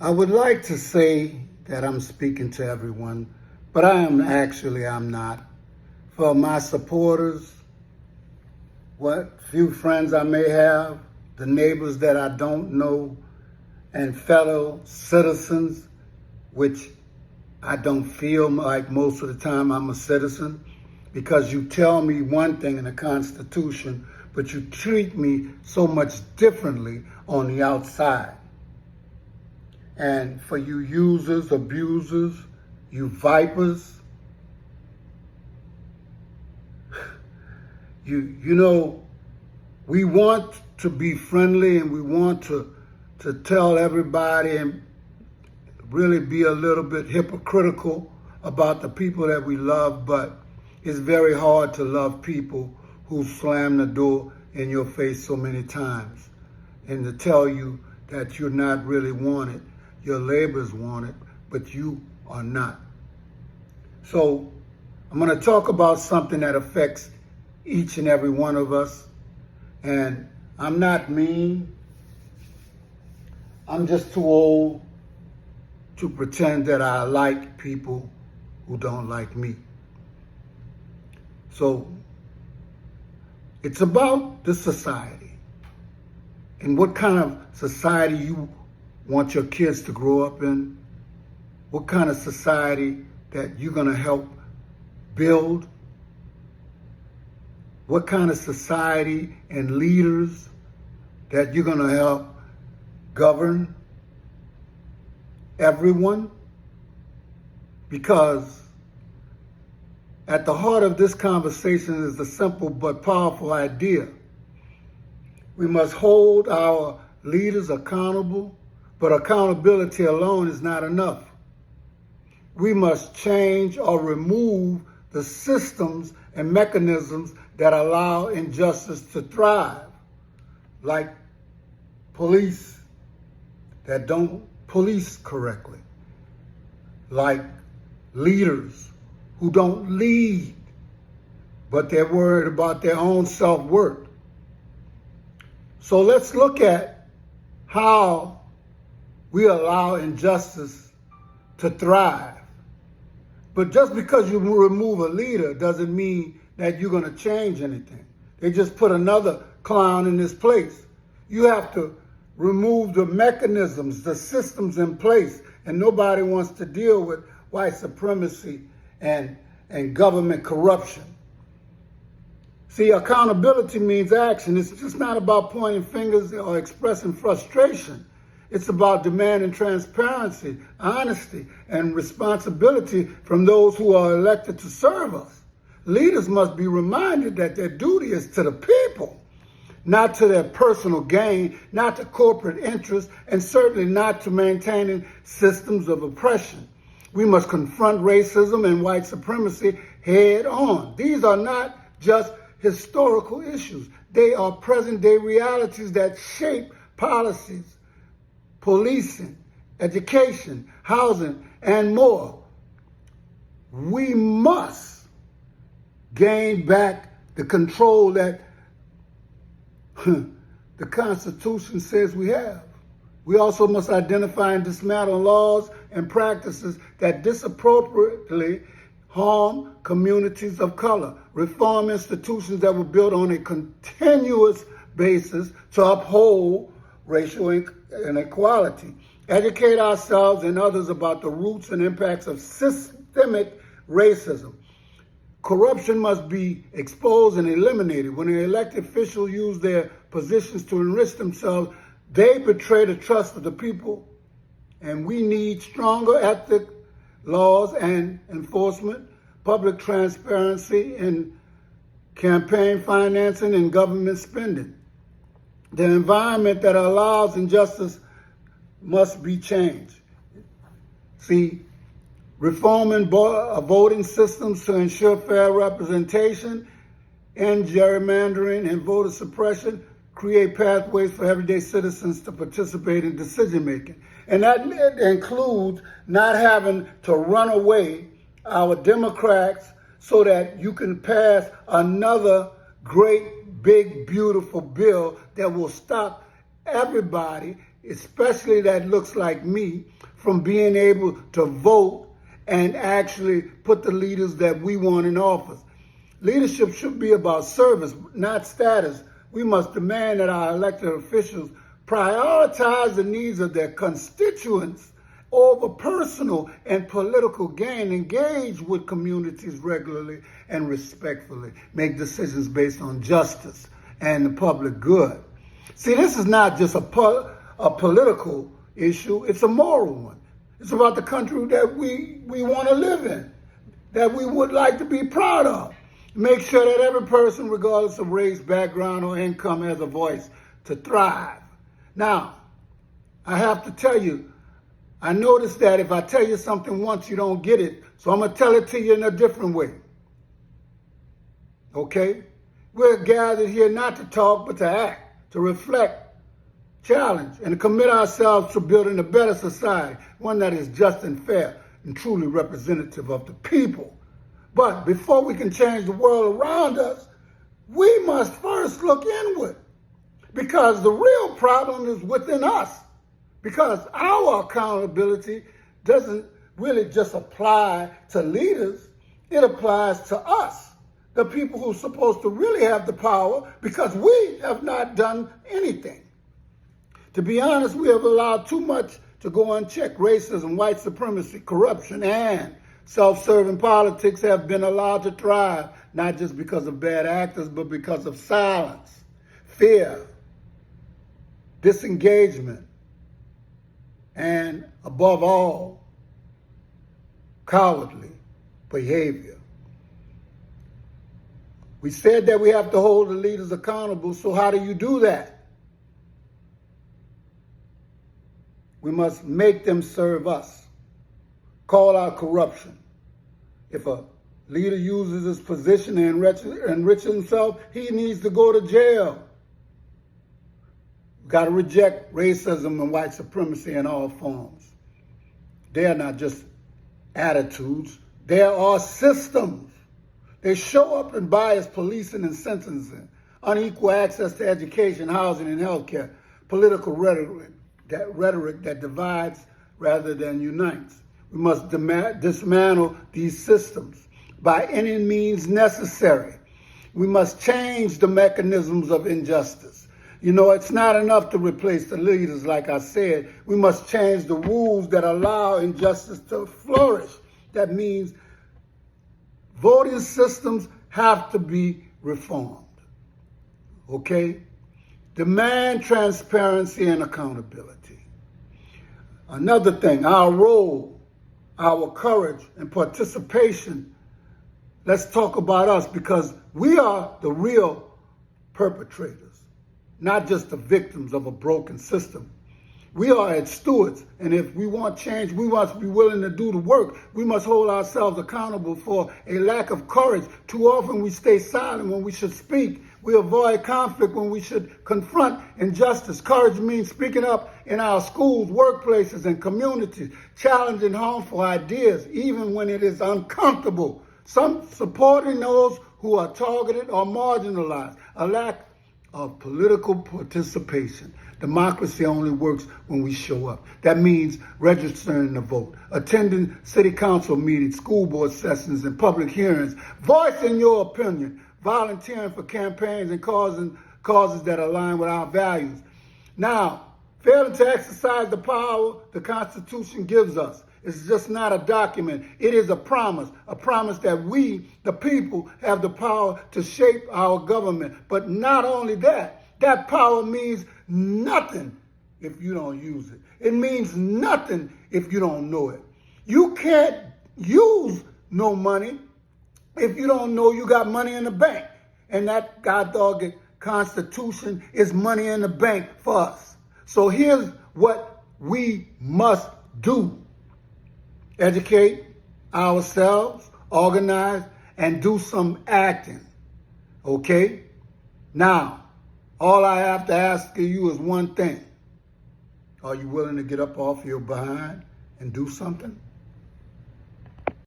I would like to say that I'm speaking to everyone, but I'm not. For my supporters, what few friends I may have, the neighbors that I don't know, and fellow citizens, which I don't feel like most of the time I'm a citizen, because you tell me one thing in the Constitution, but you treat me so much differently on the outside. And for you users, abusers, you vipers, you know, we want to be friendly and we want to tell everybody and really be a little bit hypocritical about the people that we love, but it's very hard to love people who slam the door in your face so many times and to tell you that you're not really wanted. Your labor's wanted, but you are not. So I'm going to talk about something that affects each and every one of us. And I'm not mean. I'm just too old to pretend that I like people who don't like me. So it's about the society and what kind of society you want your kids to grow up in, what kind of society that you're going to help build, what kind of society and leaders that you're going to help govern everyone. Because at the heart of this conversation is a simple but powerful idea. We must hold our leaders accountable, but accountability alone is not enough. We must change or remove the systems and mechanisms that allow injustice to thrive, like police that don't police correctly, like leaders who don't lead, but they're worried about their own self-worth. So let's look at how we allow injustice to thrive. But just because you remove a leader doesn't mean that you're going to change anything. They just put another clown in this place. You have to remove the mechanisms, the systems in place, and nobody wants to deal with white supremacy and government corruption. See, accountability means action. It's just not about pointing fingers or expressing frustration. It's about demanding transparency, honesty, and responsibility from those who are elected to serve us. Leaders must be reminded that their duty is to the people, not to their personal gain, not to corporate interests, and certainly not to maintaining systems of oppression. We must confront racism and white supremacy head on. These are not just historical issues. They are present-day realities that shape policies, policing, education, housing, and more. We must gain back the control that the Constitution says we have. We also must identify and dismantle laws and practices that disappropriately harm communities of color, reform institutions that were built on a continuous basis to uphold racial inequality, educate ourselves and others about the roots and impacts of systemic racism. Corruption must be exposed and eliminated. When the elected officials use their positions to enrich themselves, they betray the trust of the people, and we need stronger ethic laws and enforcement, public transparency in campaign financing and government spending. The environment that allows injustice must be changed. See, reforming voting systems to ensure fair representation, end gerrymandering and voter suppression, create pathways for everyday citizens to participate in decision-making. And that includes not having to run away our Democrats so that you can pass another great, big, beautiful bill that will stop everybody especially that looks like me, from being able to vote and actually put the leaders that we want in office. Leadership should be about service, not status. We must demand that our elected officials prioritize the needs of their constituents over personal and political gain, engage with communities regularly and respectfully, make decisions based on justice and the public good. See, this is not just a political issue, it's a moral one. It's about the country that we want to live in, that we would like to be proud of. Make sure that every person, regardless of race, background, or income, has a voice to thrive. Now, I have to tell you, I noticed that if I tell you something once, you don't get it. So I'm going to tell it to you in a different way. Okay? We're gathered here not to talk, but to act, to reflect, challenge, and commit ourselves to building a better society, one that is just and fair and truly representative of the people. But before we can change the world around us, we must first look inward, because the real problem is within us. Because our accountability doesn't really just apply to leaders, it applies to us, the people who are supposed to really have the power, because we have not done anything. To be honest, we have allowed too much to go unchecked. Racism, white supremacy, corruption, and self-serving politics have been allowed to thrive, not just because of bad actors, but because of silence, fear, disengagement, and above all, cowardly behavior. We said that we have to hold the leaders accountable, so how do you do that? We must make them serve us. Call out corruption. If a leader uses his position to enrich himself, he needs to go to jail. We've got to reject racism and white supremacy in all forms. They are not just attitudes. They are systems. They show up in biased policing and sentencing, unequal access to education, housing, and healthcare, political rhetoric that divides rather than unites. We must dismantle these systems by any means necessary. We must change the mechanisms of injustice. You know, it's not enough to replace the leaders, like I said. We must change the rules that allow injustice to flourish. That means voting systems have to be reformed. Okay? Demand transparency and accountability. Another thing, our role, our courage and participation. Let's talk about us, because we are the real perpetrators, not just the victims of a broken system. We are its stewards, and if we want change, we must be willing to do the work. We must hold ourselves accountable for a lack of courage. Too often we stay silent when we should speak. We avoid conflict when we should confront injustice. Courage means speaking up in our schools, workplaces, and communities, challenging harmful ideas, even when it is uncomfortable. Some supporting those who are targeted or marginalized. A lack of political participation. Democracy only works when we show up. That means registering to vote, attending city council meetings, school board sessions, and public hearings, voicing your opinion, volunteering for campaigns and causes that align with our values. Now, failing to exercise the power the Constitution gives us. It's just not a document. It is a promise that we, the people, have the power to shape our government. But not only that, that power means nothing if you don't use it. It means nothing if you don't know it. You can't use no money if you don't know you got money in the bank. And that God-dogged Constitution is money in the bank for us. So here's what we must do. Educate ourselves, organize, and do some acting. Okay? Now, all I have to ask of you is one thing. Are you willing to get up off your behind and do something?